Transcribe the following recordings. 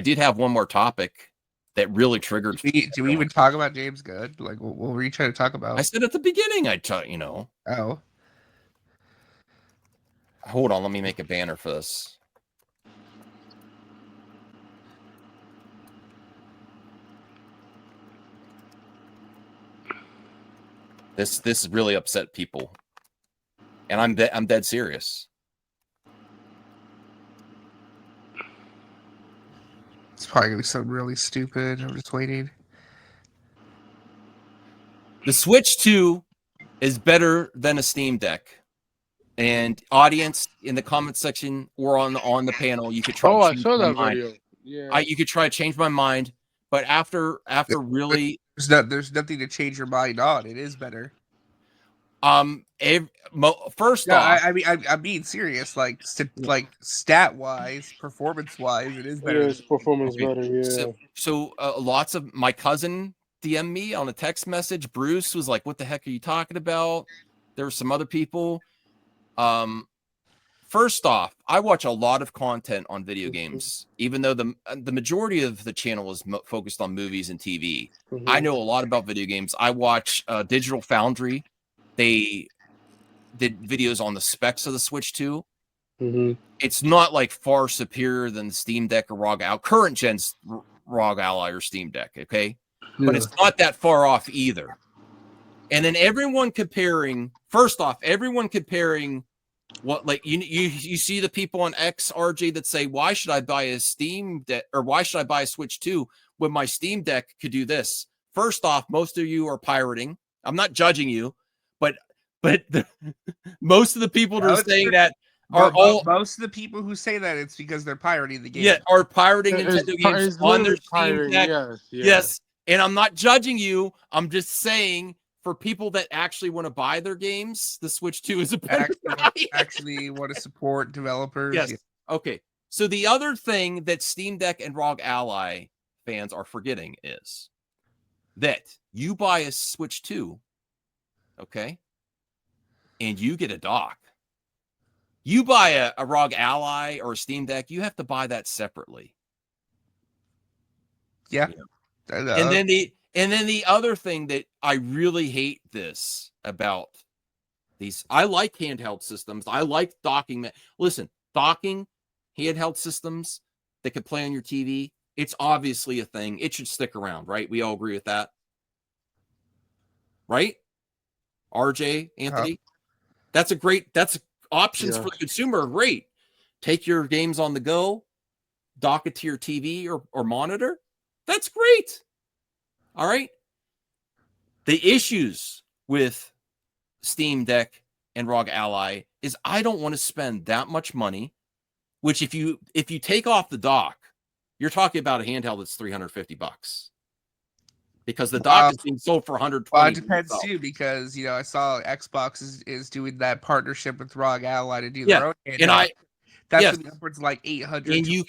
did have one more topic that really triggered. Do we even talk about James Gunn? Like, what were you trying to talk I about? said at the beginning, Oh, hold on, let me make a banner for this. This really upset people, and I'm dead serious. it's probably gonna be something really stupid. I'm just waiting. The Switch 2 is better than a Steam Deck. And audience in the comment section or on the panel, you could try. Oh, to I change saw my that mind. video. Yeah. You could try to change my mind, but after really, There's nothing to change your mind on. It is better. first No, off, I'm being serious. Like, stat wise, performance wise, it is better. Yeah, his performance okay, better. Yeah. so lots of my cousin DM me on a text message. Bruce was like, "What the heck are you talking about?" There were some other people. First off, I watch a lot of content on video games, even though the majority of the channel is focused on movies and TV. I know a lot about video games. I watch Digital Foundry. They did videos on the specs of the Switch 2. It's not like far superior than the Steam Deck or ROG Ally, current gen's ROG Ally or Steam Deck, okay? But it's not that far off either. And then everyone comparing what, like, you see the people on X, RJ, that say, why should I buy a Steam Deck, or why should I buy a Switch 2 when my Steam Deck could do this? First off, most of you are pirating. I'm not judging you, but most of the people that are saying that are all most of the people who say that, it's because they're pirating the game. Yeah, are pirating Nintendo games on their Steam Deck. Yes, and I'm not judging you. I'm just saying, for people that actually want to buy their games, the Switch 2 is a better actually want to support developers. Yes. Yeah. Okay. So the other thing that Steam Deck and ROG Ally fans are forgetting is that you buy a Switch 2, okay, and you get a dock. You buy a ROG Ally or a Steam Deck, you have to buy that separately. Yeah. And then the other thing that I really hate this about these, I like handheld systems. I like docking. Listen, docking handheld systems that could play on your TV, it's obviously a thing. It should stick around, right? We all agree with that. Right? RJ, Anthony? That's options for the consumer. Great. Take your games on the go, dock it to your TV or monitor. That's great. All right. The issues with Steam Deck and ROG Ally is I don't want to spend that much money, which if you take off the dock, you're talking about a handheld that's $350. Because the dock is being sold for $120. Well, it depends too, because I saw Xbox is doing that partnership with ROG Ally to do their own handheld. That's upwards like $800. And you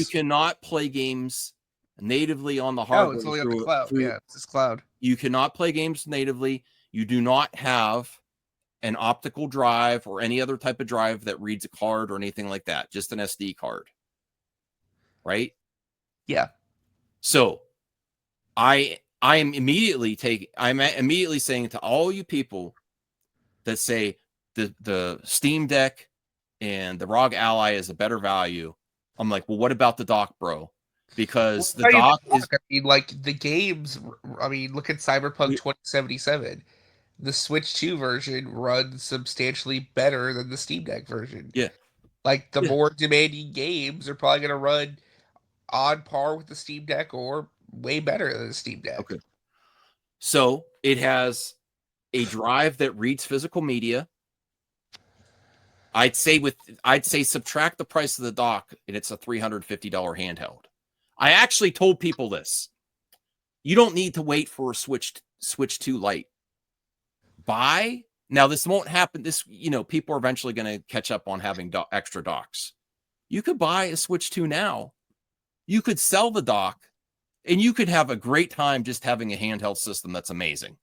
cannot play games natively on the hardware. No, it's only on the cloud. It's this cloud. You cannot play games natively. You do not have an optical drive or any other type of drive that reads a card or anything like that. Just an SD card. Right? Yeah. So I'm immediately saying to all you people that say the Steam Deck and the ROG Ally is a better value, I'm like, well, what about the dock, bro? Because the dock is, like the games. Look at Cyberpunk 2077. The Switch 2 version runs substantially better than the Steam Deck version. Yeah. Like the more demanding games are probably going to run on par with the Steam Deck or way better than the Steam Deck. Okay. So it has a drive that reads physical media. I'd say subtract the price of the dock and it's a $350 handheld. I actually told people this. You don't need to wait for a Switch 2 Lite. Buy. Now this won't happen. People are eventually going to catch up on having extra docks. You could buy a Switch 2 now. You could sell the dock and you could have a great time just having a handheld system that's amazing.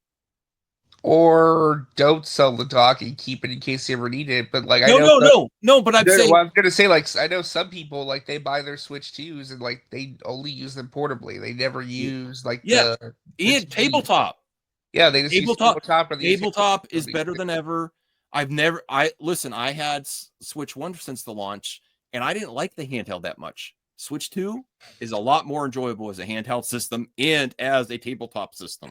Or don't sell the dock and keep it in case you ever need it. But like I No, know no, no, no. But I'm saying, well, I'm gonna say like I know some people like they buy their Switch 2s and like they only use them portably. They never use like yeah, the and TV. tabletop. Yeah, they just use Tabletop, tabletop or they use tabletop is better than ever. I had Switch 1 since the launch, and I didn't like the handheld that much. Switch 2 is a lot more enjoyable as a handheld system and as a tabletop system.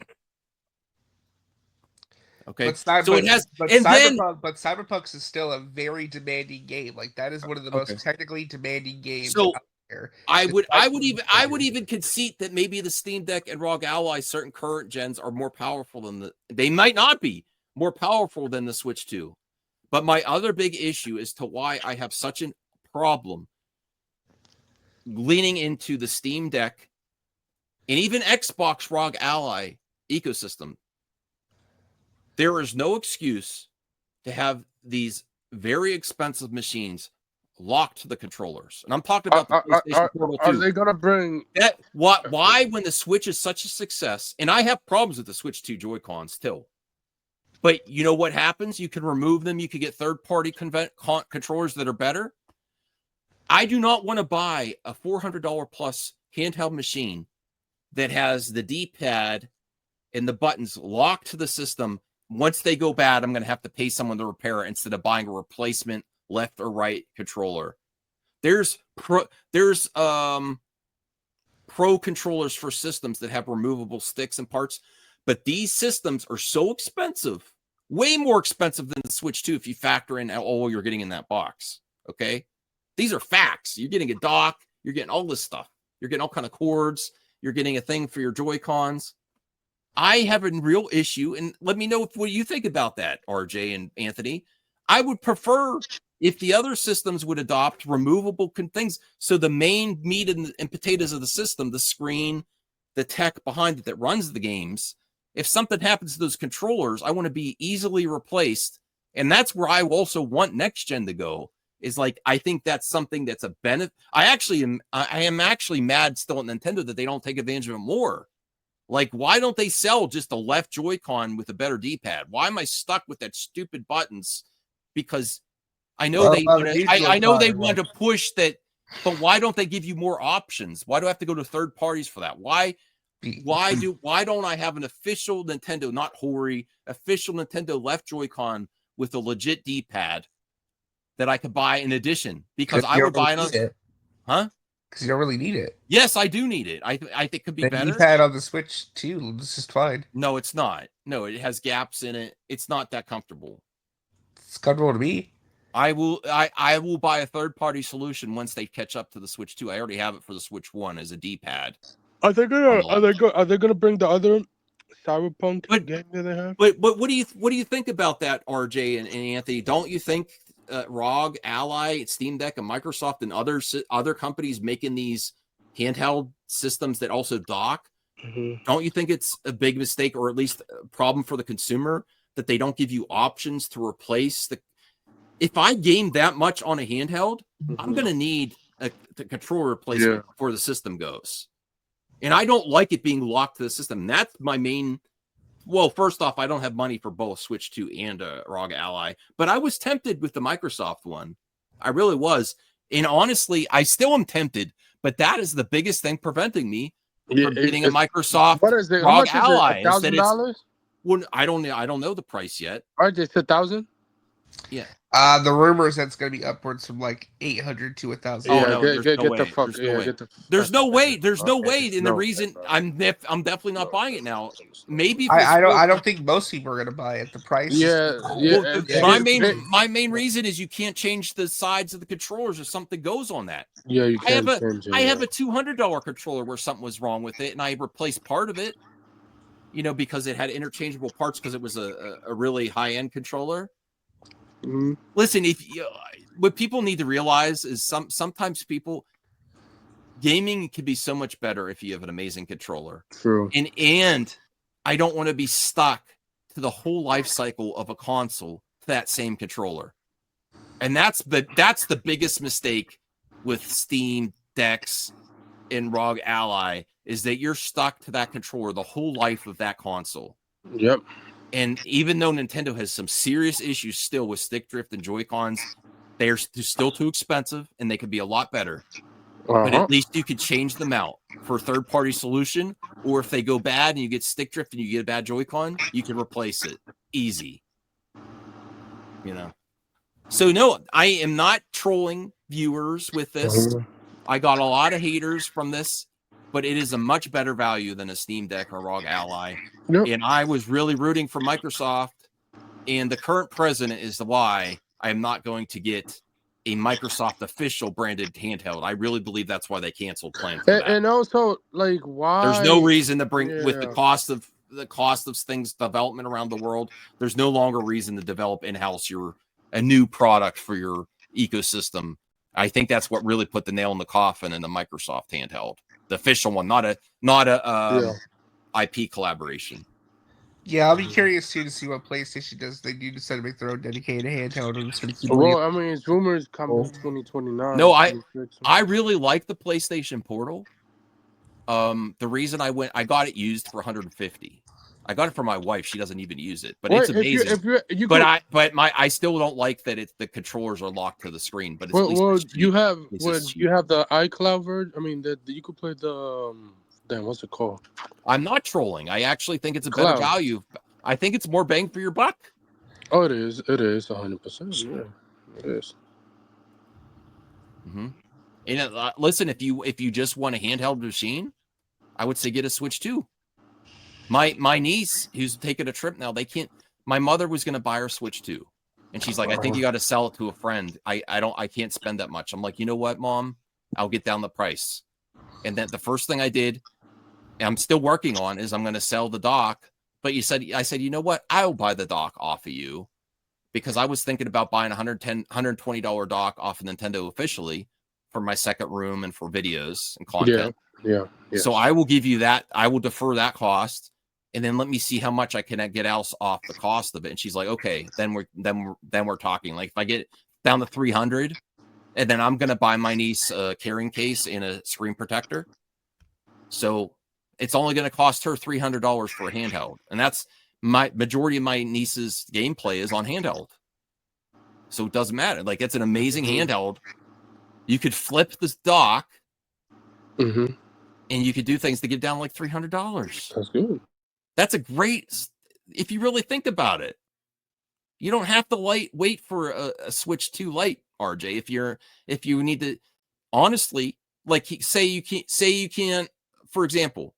Okay, so it has, and then Cyberpunk is still a very demanding game. Like that is one of the most technically demanding games so out there. I would even concede that maybe the Steam Deck and ROG Ally, certain current gens, are more powerful than they might not be more powerful than the Switch 2. But my other big issue as to why I have such a problem leaning into the Steam Deck and even Xbox ROG Ally ecosystem, there is no excuse to have these very expensive machines locked to the controllers. And I'm talking about the PlayStation Portal 2. Are they going to bring that? Why, when the Switch is such a success, and I have problems with the Switch 2 Joy-Cons too. But you know what happens? You can remove them. You can get third-party controllers that are better. I do not want to buy a $400 plus handheld machine that has the D-pad and the buttons locked to the system. Once they go bad, I'm going to have to pay someone to repair it instead of buying a replacement left or right controller. There's pro controllers for systems that have removable sticks and parts, but these systems are so expensive, way more expensive than the Switch 2 if you factor in all you're getting in that box. Okay, these are facts. You're getting a dock, you're getting all this stuff, you're getting all kind of cords, you're getting a thing for your Joy-Cons. I have a real issue, and let me know what you think about that, RJ and Anthony. I would prefer if the other systems would adopt removable things, so the main meat and potatoes of the system, the screen, the tech behind it that runs the games, if something happens to those controllers, I want to be easily replaced. And that's where I also want next gen to go, is like, I think that's something that's a benefit. I am actually mad still at Nintendo that they don't take advantage of it more. Like, why don't they sell just a left Joy-Con with a better D-pad? Why am I stuck with that stupid buttons? Because I know they want to push that, but why don't they give you more options? Why do I have to go to third parties for that? Why don't I have an official Nintendo, not Hori, official Nintendo left Joy-Con with a legit D-pad that I could buy in addition? Because I would buy another. Huh? Because you don't really need it. Yes, I do need it. I think it could be better. The D-pad on the Switch too. This is fine. No, it's not. No, it has gaps in it. It's not that comfortable. It's comfortable to me. I will buy a third-party solution once they catch up to the Switch 2. I already have it for the Switch 1 as a D-pad. Are they gonna bring the other Cyberpunk game that they have? But what do you think about that, RJ and Anthony? Don't you think ROG, Ally, Steam Deck, and Microsoft and other companies making these handheld systems that also dock? Mm-hmm. Don't you think it's a big mistake, or at least a problem for the consumer, that they don't give you options to replace the? If I game that much on a handheld, I'm going to need a controller replacement before the system goes. And I don't like it being locked to the system. That's my main. Well, first off, I don't have money for both Switch 2 and ROG Ally, but I was tempted with the Microsoft one. I really was. And honestly, I still am tempted, but that is the biggest thing preventing me from getting a Microsoft ROG Ally. $1,000? Well, I don't know the price yet. All right, it's $1,000. Yeah. The rumor is that's going to be upwards from like 800 to 1,000. Oh no, there's no way. There's no way. And the reason I'm definitely not buying it now. Maybe I don't think most people are going to buy it. The price. My main reason is you can't change the sides of the controllers if something goes on that. Yeah, you can't. I have a $200 controller where something was wrong with it, and I replaced part of it. Because it had interchangeable parts because it was a really high end controller. Mm-hmm. Listen, what people need to realize is sometimes gaming can be so much better if you have an amazing controller. True. And I don't want to be stuck to the whole life cycle of a console to that same controller. And that's the biggest mistake with Steam Decks and ROG Ally, is that you're stuck to that controller the whole life of that console. Yep. And even though Nintendo has some serious issues still with stick drift and Joy-Cons, they're still too expensive and they could be a lot better. But at least you could change them out for a third-party solution. Or if they go bad and you get stick drift and you get a bad Joy-Con, you can replace it. Easy. So no, I am not trolling viewers with this. I got a lot of haters from this, but it is a much better value than a Steam Deck or ROG Ally. Yep. And I was really rooting for Microsoft, and the current president is why I am not going to get a Microsoft official branded handheld. I really believe that's why they canceled plans for that. And also, like, why? There's no reason to bring with the cost of things development around the world. There's no longer reason to develop in-house a new product for your ecosystem. I think that's what really put the nail in the coffin in the Microsoft handheld, the official one, not a IP collaboration. Yeah, I'll be curious too to see what PlayStation does. They do decide to make their own dedicated handheld. Well, I mean, it's rumors coming 2029. No, I really like the PlayStation Portal. The reason I got it used for $150. I got it for my wife. She doesn't even use it, but it's amazing. I still don't like that the controllers are locked to the screen. But you have the iCloud version. I mean, you could play the damn, what's it called? I'm not trolling. I actually think it's a better value. I think it's more bang for your buck. Oh, it is. It is 100%. Yeah, it is. Mm-hmm. And listen, if you just want a handheld machine, I would say get a Switch 2. My niece, who's taking a trip now, they can't. My mother was going to buy her Switch 2, and she's like, "I think you got to sell it to a friend. I can't spend that much." I'm like, "You know what, Mom? I'll get down the price." And then the first thing I did, and I'm still working on, is I'm going to sell the dock. But I said, you know what? I'll buy the dock off of you, because I was thinking about buying $120 dock off of Nintendo officially for my second room and for videos and content. Yeah. So I will give you that. I will defer that cost, and then let me see how much I can get else off the cost of it. And she's like, okay, then we're talking. Like if I get down to 300, and then I'm gonna buy my niece a carrying case and a screen protector. So it's only gonna cost her $300 for a handheld, and that's my majority of my niece's gameplay is on handheld. So it doesn't matter. Like it's an amazing handheld. You could flip this dock. Mm-hmm. And you could do things to get down like $300. That's good. That's a great, if you really think about it. You don't have to wait for a Switch 2 Lite, RJ. If you need to, honestly, like say you can't, for example,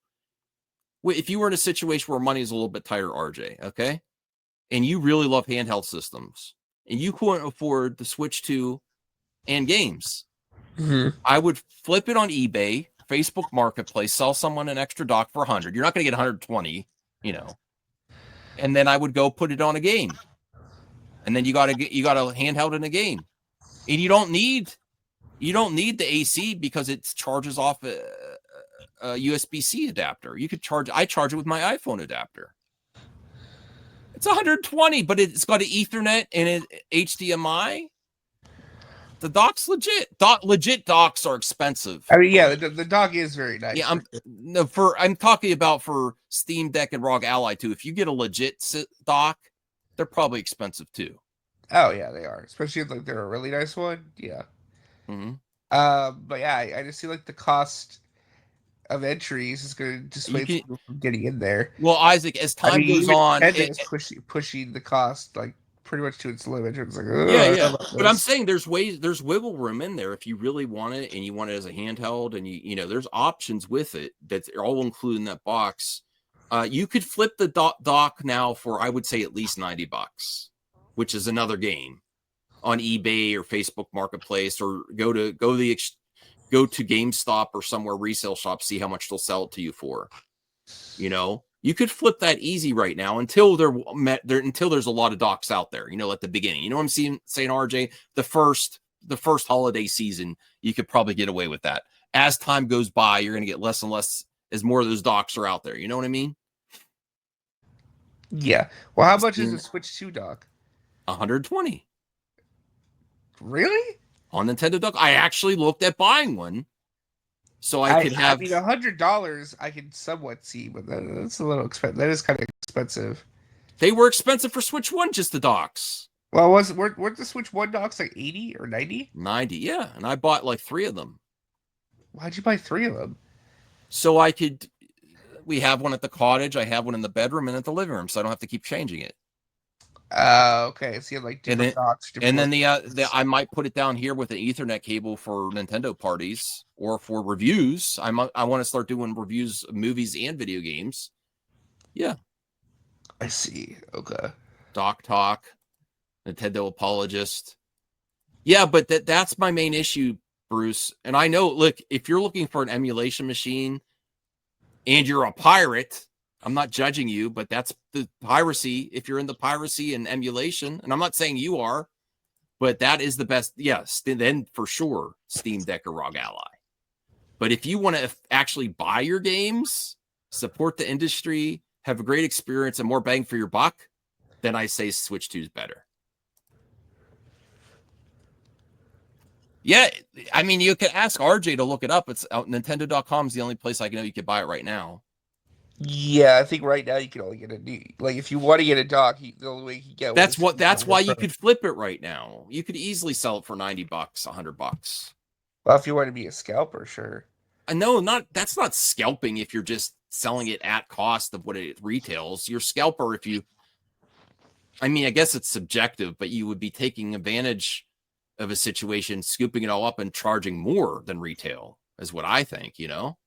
if you were in a situation where money is a little bit tighter, RJ, okay, and you really love handheld systems, and you couldn't afford the Switch 2 and games, I would flip it on eBay, Facebook Marketplace, sell someone an extra dock for 100. You're not going to get 120, and then I would go put it on a game, and then you got a handheld in a game, and you don't need the AC because it charges off a USB-C adapter. I charge it with my iPhone adapter. It's 120, but it's got an Ethernet and an HDMI. The dock's legit. Legit docks are expensive. I mean, yeah, the dock is very nice. Yeah, I'm talking about for Steam Deck and ROG Ally too. If you get a legit dock, they're probably expensive too. Oh yeah, they are. Especially if they're a really nice one. Yeah. Mm-hmm. But yeah, I just see like the cost of entries is going to dissuade people from getting in there. Well, Isaac, as time goes on, it's pushing the cost like pretty much to its limit. It's like, yeah. But I'm saying there's wiggle room in there if you really want it and you want it as a handheld, and you there's options with it that's all included in that box. You could flip the dock now for, I would say, at least $90, which is another game on eBay or Facebook Marketplace, or go to GameStop or somewhere resale shop, see how much they'll sell it to you for. You could flip that easy right now until there's a lot of docks out there, at the beginning. You know what I'm saying, RJ? The first holiday season, you could probably get away with that. As time goes by, you're going to get less and less as more of those docks are out there. You know what I mean? Yeah. Well, how much is the Switch 2 dock? $120. Really? On Nintendo dock? I actually looked at buying one. So I could have. I mean, $100 I can somewhat see, but that's a little expensive. That is kind of expensive. They were expensive for Switch 1, just the docks. Well, weren't the Switch 1 docks like 80 or 90? 90, yeah. And I bought like 3 of them. Why'd you buy 3 of them? So I could, we have one at the cottage, I have one in the bedroom and at the living room, so I don't have to keep changing it. Okay. So you have like different docks. And then I might put it down here with an Ethernet cable for Nintendo parties or for reviews. I want to start doing reviews of movies and video games. Yeah. I see. Okay. Doc Talk, Nintendo apologist. Yeah, but that's my main issue, Bruce. And I know, look, if you're looking for an emulation machine and you're a pirate, I'm not judging you, but that's the piracy. If you're in the piracy and emulation, and I'm not saying you are, but that is the best. Yes, then for sure, Steamdeck or ROG Ally. But if you want to actually buy your games, support the industry, have a great experience, and more bang for your buck, then I say Switch 2 is better. Yeah, I mean, you could ask RJ to look it up. It's out. Nintendo.com is the only place I know you could buy it right now. Yeah, I think right now you can only get a new. Like, if you want to get a dock, the only way you can get one. That's why you could flip it right now. You could easily sell it for $90, $100. Well, if you want to be a scalper, sure. No, that's not scalping if you're just selling it at cost of what it retails. You're scalper if you. I mean, I guess it's subjective, but you would be taking advantage of a situation, scooping it all up and charging more than retail, is what I think, you know.